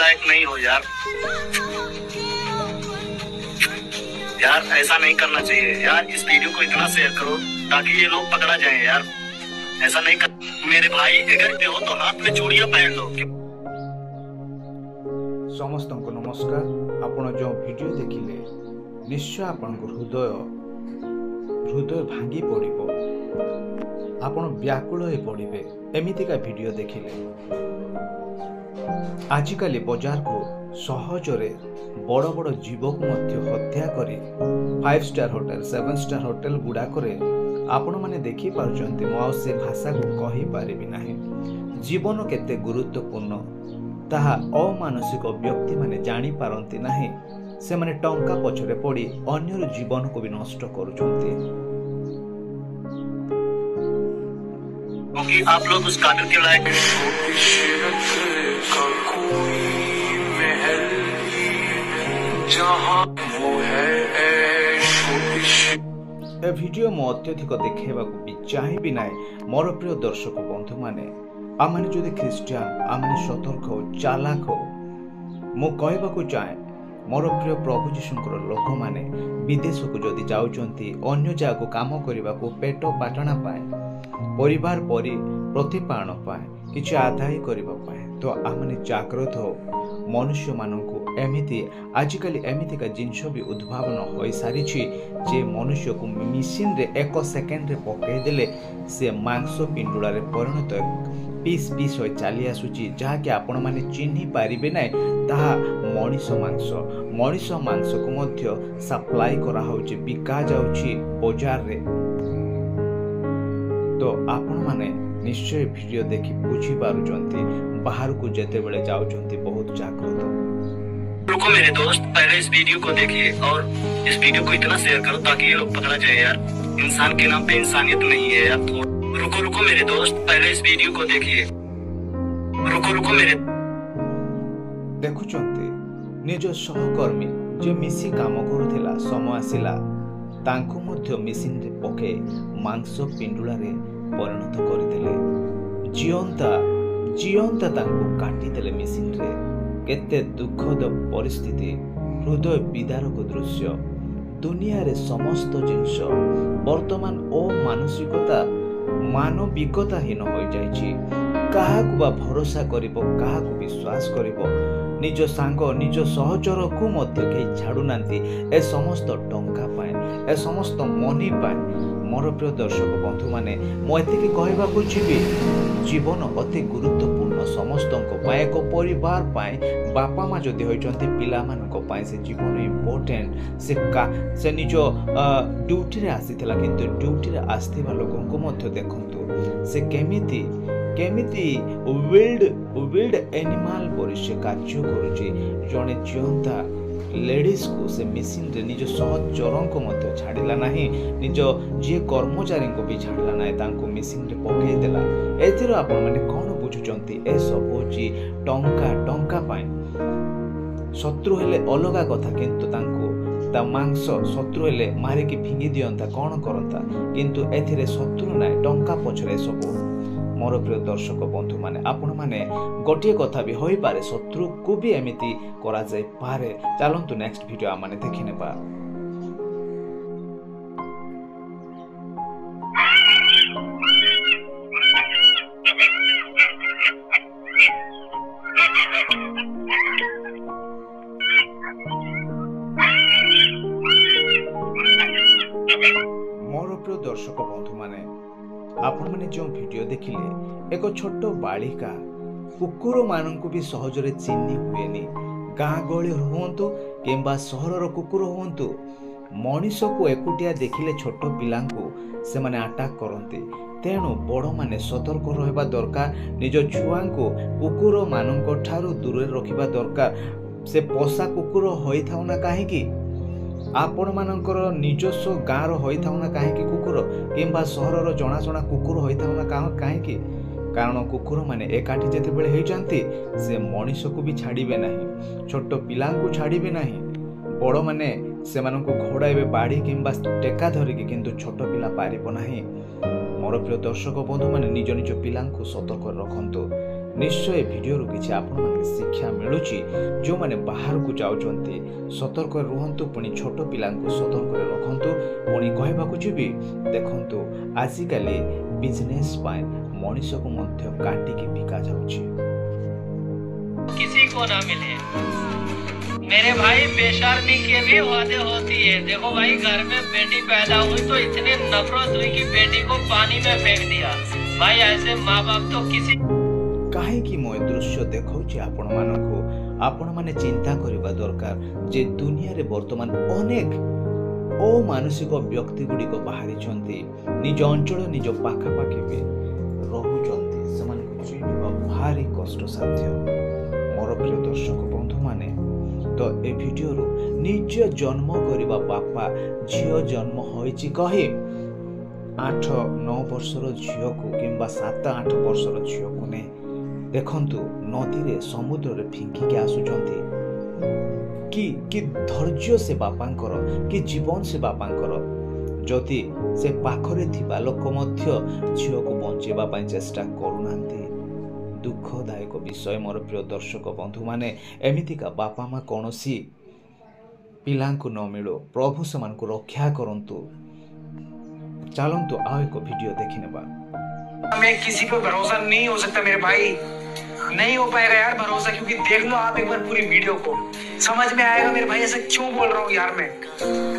लायक नहीं हो यार। यार ऐसा नहीं करना चाहिए यार। इस वीडियो को इतना शेयर करो ताकि ये लोग पकड़ा जाए यार। ऐसा नहीं कर। मेरे भाई अगर हो तो हाथ में चूड़ियां पहन लो। समस्त को नमस्कार। आपण जो वीडियो देखिले निश्चय आपण हृदय भांगी पड़िबो। आपण व्याकुल हो पड़िबे एमितिका वीडियो देखिले। आजिकाली बाजार को सहजरे बड़ बड़ जीव को मध्य हत्या करी 5 स्टार होटल 7 स्टार होटल गुड़ाक आपण माने देखि पारुचंती। मो से भाषा को कहि पारिबि नाही। जीवन केते गुरुत्वपूर्ण ताहा अमानसिक व्यक्ति माने जानी पारंती नाही। से माने टंका पछरे पड़ी अन्यर जीवन को भी नष्ट करुचंती। क्योंकि आप लोग उस कातिल के लायक ए वीडियो मो अत्यधिक देखा भी चाहिए ना। मोर प्रिय दर्शक बंधु माने आमने जो ख्रीस्टियान आमने सतर्क हो चालाक हो मु कहवाक चाहे मोर प्रिय प्रभु जीशुंकर लोक माने विदेश को जदि जाउचंती अन्य जगह को काम करने को पेट पाटना पाए परिवार परि प्रतिपालन पाए किछि आदाय करबा पाए तो आमने जागृत हो मनुष्य मानकु एमिति आजिकली एमितिका जिनस भी उद्भावन हो सारी जे मनुष्य को मिशिन रे 1 सेकेंड रे पकई देले से मांस पिंडुला रे परिणत पीस पीस हो चली आसुची जहा कि आपण माने चिन्हि पारिबे नै। ताहा मनीष मांस को मध्य सप्लाई करा होची बिका जाउची बाजार रे। तो आपण माने निश्चय वीडियो देखि बुझी पारुचंती बाहर को जेते बेले जाउचंती बहुत जागरूक। रुको मेरे दोस्त, पहले इस वीडियो को देखिए और इस वीडियो को इतना शेयर करो ताकि ये लोग पकड़ा जाए यार। इंसान के नाम पे इंसानियत नहीं है यार। तो रुको मेरे दोस्त, पहले इस वीडियो को देखिए। रुको मेरे देखुचंती निज सहकर्मी जे मिसी काम करुथिला समय आसिला तांको मध्य मिसिन रे पके मांस पिंडुला रे परिणत करदेले। जीवंता तांको काटी देले मिसिन रे। केते दुखद परिस्थिति, हृदय विदारक दृश्य। दुनिया रे समस्त जिनिस वर्तमान अमानसिकता मानविकताहीन हो जाइछि। काहाकु बा भरोसा करिबो, काहाकु विश्वास करिबो। निज सांग निज सहचर को मध्य के छाड़ू नांती ए समस्त टंका पाए ए समस्त मनी पाए। मोर प्रिय दर्शक बंधु माने मो एतिके कहबाकू छिबी जीवन अति गुरुत्वपूर्ण समस्तंको पाए। एक परिवार पाए बापा माँ जदि होइचंती पिला मानको पाए से जीवन इम्पोर्टेंट। से निज ड्यूटी रे आसीथिला किंतु ड्यूटी रे आस्थिबा लोकन को मध्य देखंतु से केमिति विल्ड एनिमल परि से कार्य करुचे। जने जीवंता लेडीज को से मिसिन रे निज सहचरन को मध्य छाड़िला नाही, निज जे कर्मचारी को भी छाड़िला नाही, तांको मिसिन रे पकई देला। एथिरो आपण माने कोन बुझुचंती ए सब होची टंका पाए। शत्रु हेले अलगा कथा किंतु तांको ता मांस शत्रु हेले मारे की फिंगी दियंता कोन करंता किंतु एथिरे शत्रु नाही, टंका पछरे सब। मोर प्रिय दर्शक बंधु माने आपण माने गोटे कथा भी होई पारे शत्रु को भी एमिति करा जाय पारे। चलंतु नेक्स्ट वीडियो आ माने देखि नेबा। मोर प्रिय दर्शक बंधु माने आपण माने जो वीडियो देखिले एक छोट बालिका कुकुर माननकु भी सहजरे चिन्हि हुएनी। गाँ गहली हुंतु किंबा सहरर कुकुर हुंतु मनीष को एकुटिया देखिले छोट पिलांकु से माने अटैक करंती। तेणु बड़ माने सतर्क रहबा दरकार। निज छुआंकु कुकुर माननक ठारू दूर रखिबा दरकार। से पोषा कुकुर होई थाउ ना काहेकि आपण मानकर निजस्व गाँव होई थाउ ना काहेकि कुकुर किंबा सहरर जणाशुना कुकुर होई थाउ ना काहेकि कारण कुकुर माने एकाठी जेते बेले हेइ जानती से मनीष को भी छाड़िबे नाही, छोट पिला को छाड़िबे नाही। बड़ माने सेमानंकु घोड़ाइबे बाड़ी किंबा टेका धरिकी किंतु छोट पिला पारिबो नाही। मोर प्रिय दर्शक बंधु माने निज निज पिलांकु सतर्क रखंतु। ନିଶ୍ଚୟ ଏ ଭିଡ଼ିଓରୁ କିଛି ଆପଣମାନଙ୍କୁ ଶିକ୍ଷା ମିଳୁଛି। ଯେଉଁମାନେ ବାହାରକୁ ଯାଉଛନ୍ତି ସତର୍କରେ ରୁହନ୍ତୁ, ପୁଣି ଛୋଟ ପିଲାଙ୍କୁ ସତର୍କରେ ରଖନ୍ତୁ। ପୁଣି କହିବାକୁ ଯିବି, ଦେଖନ୍ତୁ ଆଜିକାଲି ବିଜନେସ୍ ପାଇଁ ମଣିଷକୁ ମଧ୍ୟ କାଟିକି ବିକା ଯାଉଛି। किसी को ना मिले। मेरे भाई बेशर्मी के भी वादे होती है। देखो भाई, घर में बेटी पैदा हुई तो इतनी नफरत हुई कि बेटी को पानी में फेंक दिया। भाई ऐसे माँ बाप तो किसी କାହିଁକି ମୁଁ ଏ ଦୃଶ୍ୟ ଦେଖାଉଛି ଆପଣମାନଙ୍କୁ? ଆପଣମାନେ ଚିନ୍ତା କରିବା ଦରକାର ଯେ ଦୁନିଆରେ ବର୍ତ୍ତମାନ ଅନେକ ଅମାନୁଷିକ ବ୍ୟକ୍ତି ଗୁଡ଼ିକ ବାହାରିଛନ୍ତି, ନିଜ ଅଞ୍ଚଳ ନିଜ ପାଖାପାଖି ବି ରହୁଛନ୍ତି। ସେମାନଙ୍କୁ ଚିହ୍ନିବା ଭାରି କଷ୍ଟସାଧ୍ୟ। ମୋର ପ୍ରିୟ ଦର୍ଶକ ବନ୍ଧୁମାନେ, ତ ଏ ଭିଡ଼ିଓରୁ ନିଜ ଜନ୍ମ କରିବା ବାପା ଝିଅ ଜନ୍ମ ହୋଇଛି କହି 8-9 ବର୍ଷର ଝିଅକୁ କିମ୍ବା 7-8 ବର୍ଷର ଝିଅକୁ ନେଇ ଦେଖନ୍ତୁ ନଦୀରେ ସମୁଦ୍ରରେ ଫିଙ୍କିକି ଆସୁଛନ୍ତି। କି ଧୈର୍ଯ୍ୟ ସେ ବାପାଙ୍କର, କି ଜୀବନ ସେ ବାପାଙ୍କର। ଯଦି ସେ ପାଖରେ ଥିବା ଲୋକ ମଧ୍ୟ ଝିଅକୁ ବଞ୍ଚେଇବା ପାଇଁ ଚେଷ୍ଟା କରୁନାହାନ୍ତି। ଦୁଃଖଦାୟକ ବିଷୟ ମୋର ପ୍ରିୟ ଦର୍ଶକ ବନ୍ଧୁମାନେ। ଏମିତିକା ବାପା ମା କୌଣସି ପିଲାଙ୍କୁ ନ ମିଳୁ, ପ୍ରଭୁ ସେମାନଙ୍କୁ ରକ୍ଷା କରନ୍ତୁ। ଚାଲନ୍ତୁ ଆଉ ଏକ ଭିଡ଼ିଓ ଦେଖିନେବା। मैं किसी पे भरोसा नहीं हो सकता मेरे भाई, नहीं हो पाएगा यार भरोसा, क्योंकि देख लो आप एक बार पूरी वीडियो को, समझ में आएगा मेरे भाई ऐसा क्यों बोल रहा हूँ यार मैं।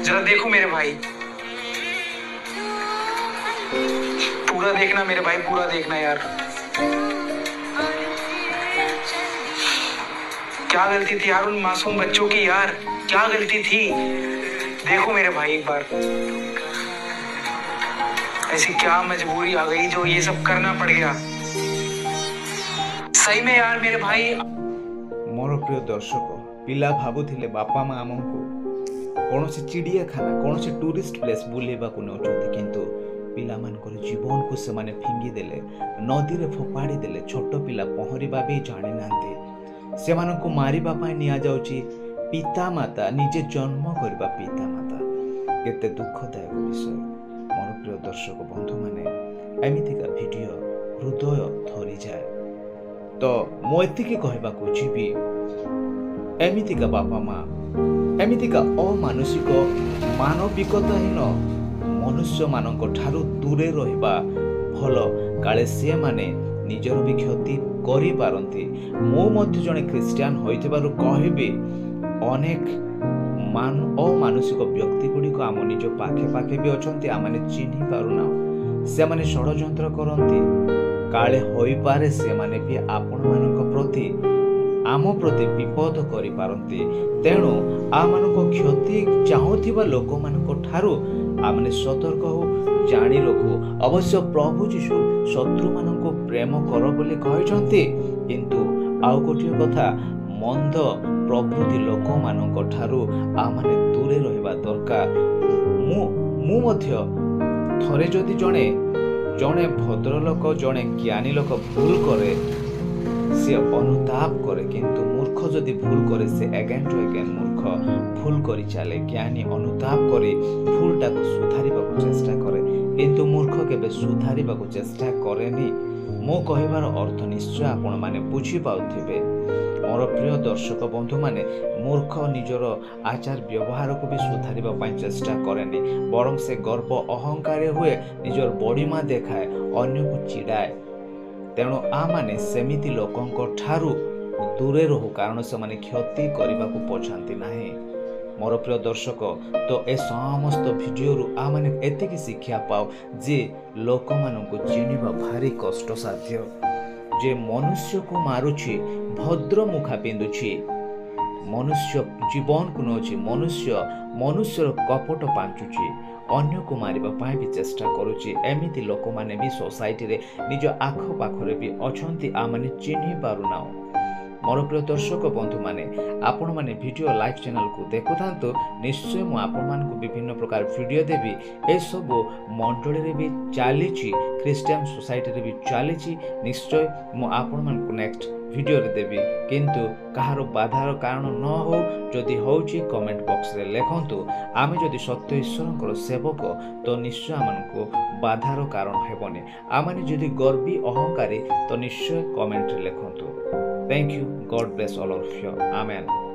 जरा देखो मेरे भाई, पूरा देखना मेरे भाई, पूरा देखना यार। क्या गलती थी यार उन मासूम बच्चों की, यार क्या गलती थी। देखो मेरे भाई एक बार, ऐसी क्या मजबूरी आ गई जो ये सब करना पड़ गया। सही में यार मेरे भाई। ମୋର ପ୍ରିୟ ଦର୍ଶକ, ପିଲା ଭାବୁଥିଲେ ବାପା ମା ଆମକୁ କୌଣସି ଚିଡ଼ିଆଖାନା, କୌଣସି ଟୁରିଷ୍ଟ ପ୍ଲେସ୍ ବୁଲେଇବାକୁ ନେଉଛନ୍ତି, କିନ୍ତୁ ପିଲାମାନଙ୍କର ଜୀବନକୁ ସେମାନେ ଫିଙ୍ଗି ଦେଲେ, ନଦୀରେ ଫୋପାଡ଼ି ଦେଲେ। ଛୋଟ ପିଲା ପହଁରିବା ବି ଜାଣିନାହାନ୍ତି, ସେମାନଙ୍କୁ ମାରିବା ପାଇଁ ନିଆଯାଉଛି। ପିତାମାତା, ନିଜେ ଜନ୍ମ କରିବା ପିତାମାତା, କେତେ ଦୁଃଖଦାୟକ ବିଷୟ। ମୋର ପ୍ରିୟ ଦର୍ଶକ ବନ୍ଧୁମାନେ, ଏମିତିକା ଭିଡ଼ିଓ ହୃଦୟ ଧରିଯାଏ। ତ ମୁଁ ଏତିକି କହିବାକୁ ଯିବି, ଏମିତିକା ବାପା ମା, ଏମିତିକା ଅମାନୁଷିକ ମାନବିକତାହୀନ ମନୁଷ୍ୟମାନଙ୍କ ଠାରୁ ଦୂରେ ରହିବା ଭଲ। କାଳେ ସେମାନେ ନିଜର ବି କ୍ଷତି କରିପାରନ୍ତି। ମୁଁ ମଧ୍ୟ ଜଣେ ଖ୍ରୀଷ୍ଟିଆନ ହୋଇଥିବାରୁ କହିବି, ଅନେକ ଅମାନୁଷିକ ବ୍ୟକ୍ତି ଗୁଡ଼ିକ ଆମ ନିଜ ପାଖେ ପାଖେ ବି ଅଛନ୍ତି, ଆମେ ଚିହ୍ନି ପାରୁନାହୁଁ। ସେମାନେ ଷଡ଼ଯନ୍ତ୍ର କରନ୍ତି। କାଳେ ହୋଇପାରେ ସେମାନେ ବି ଆପଣମାନଙ୍କ ପ୍ରତି, ଆମ ପ୍ରତି ବିପଦ କରିପାରନ୍ତି। ତେଣୁ ଆମମାନଙ୍କ କ୍ଷତି ଚାହୁଁଥିବା ଲୋକମାନଙ୍କ ଠାରୁ ଆମେ ସତର୍କ ହଉ, ଜାଣି ରଖୁ। ଅବଶ୍ୟ ପ୍ରଭୁ ଯୀଶୁ ଶତ୍ରୁମାନଙ୍କୁ ପ୍ରେମ କର ବୋଲି କହିଛନ୍ତି, କିନ୍ତୁ ଆଉ ଗୋଟିଏ କଥା, ମନ୍ଦ ପ୍ରଭୃତି ଲୋକମାନଙ୍କ ଠାରୁ ଆମେ ଦୂରେ ରହିବା ଦରକାର। ମୁଁ ମଧ୍ୟ ଥରେ ଯଦି ଜଣେ ଭଦ୍ରଲୋକ, ଜଣେ ଜ୍ଞାନୀ ଲୋକ ଭୁଲ କରେ, ସେ ଅନୁତାପ କରେ, କିନ୍ତୁ ମୂର୍ଖ ଯଦି ଭୁଲ କରେ, ସେ ଏଗେନ୍ ଟୁ ଏଗେନ୍ ମୂର୍ଖ ଭୁଲ କରି ଚାଲେ। ଜ୍ଞାନୀ ଅନୁତାପ କରି ଭୁଲଟାକୁ ସୁଧାରିବାକୁ ଚେଷ୍ଟା କରେ, କିନ୍ତୁ ମୂର୍ଖ କେବେ ସୁଧାରିବାକୁ ଚେଷ୍ଟା କରେନି। ମୁଁ କହିବାର ଅର୍ଥ ନିଶ୍ଚୟ ଆପଣମାନେ ବୁଝିପାରୁଥିବେ। ମୋର ପ୍ରିୟ ଦର୍ଶକ ବନ୍ଧୁମାନେ, ମୂର୍ଖ ନିଜର ଆଚାର ବ୍ୟବହାରକୁ ବି ସୁଧାରିବା ପାଇଁ ଚେଷ୍ଟା କରେନି, ବରଂ ସେ ଗର୍ବ ଅହଙ୍କାର ହୁଏ, ନିଜର ବଡ଼ିମା ଦେଖାଏ, ଅନ୍ୟକୁ ଚିଡ଼ାଏ। ତେଣୁ ଆମମାନେ ସେମିତି ଲୋକଙ୍କ ଠାରୁ ଦୂରେ ରହୁ, କାରଣ ସେମାନେ କ୍ଷତି କରିବାକୁ ପଛାନ୍ତି ନାହିଁ। ମୋର ପ୍ରିୟ ଦର୍ଶକ, ତ ଏ ସମସ୍ତ ଭିଡ଼ିଓରୁ ଆମେ ଏତିକି ଶିକ୍ଷା ପାଉ ଯେ ଲୋକମାନଙ୍କୁ ଚିହ୍ନିବା ଭାରି କଷ୍ଟସାଧ୍ୟ। ଯେ ମନୁଷ୍ୟକୁ ମାରୁଛି, ଭଦ୍ର ମୁଖା ପିନ୍ଧୁଛି, ମନୁଷ୍ୟ ଜୀବନକୁ ନେଉଛି, ମନୁଷ୍ୟର କପଟ ପାଞ୍ଚୁଛି, ଅନ୍ୟକୁ ମାରିବା ପାଇଁ ବି ଚେଷ୍ଟା କରୁଛି। ଏମିତି ଲୋକମାନେ ବି ସୋସାଇଟିରେ ନିଜ ଆଖପାଖରେ ବି ଅଛନ୍ତି, ଆମେ ଚିହ୍ନି ପାରୁନାହୁଁ। ମୋର ପ୍ରିୟ ଦର୍ଶକ ବନ୍ଧୁମାନେ, ଆପଣମାନେ ଭିଡ଼ିଓ ଲାଇଭ୍ ଚ୍ୟାନେଲକୁ ଦେଖୁଥାନ୍ତୁ। ନିଶ୍ଚୟ ମୁଁ ଆପଣମାନଙ୍କୁ ବିଭିନ୍ନ ପ୍ରକାର ଭିଡ଼ିଓ ଦେବି। ଏସବୁ ମଣ୍ଡଳୀରେ ବି ଚାଲିଛି, ଖ୍ରୀଷ୍ଟିଆନ ସୋସାଇଟିରେ ବି ଚାଲିଛି। ନିଶ୍ଚୟ ମୁଁ ଆପଣମାନଙ୍କୁ ନେକ୍ସଟ ଭିଡ଼ିଓରେ ଦେବି, କିନ୍ତୁ କାହାର ବାଧାର କାରଣ ନ ହଉ। ଯଦି ହେଉଛି କମେଣ୍ଟ ବକ୍ସରେ ଲେଖନ୍ତୁ। ଆମେ ଯଦି ସତ୍ୟ ଈଶ୍ୱରଙ୍କର ସେବକ ତ ନିଶ୍ଚୟ ଆମମାନଙ୍କୁ ବାଧାର କାରଣ ହେବନି। ଆମେ ଯଦି ଗର୍ବୀ ଅହଙ୍କାରୀ ତ ନିଶ୍ଚୟ କମେଣ୍ଟରେ ଲେଖନ୍ତୁ। Thank you. God bless all of you. Amen.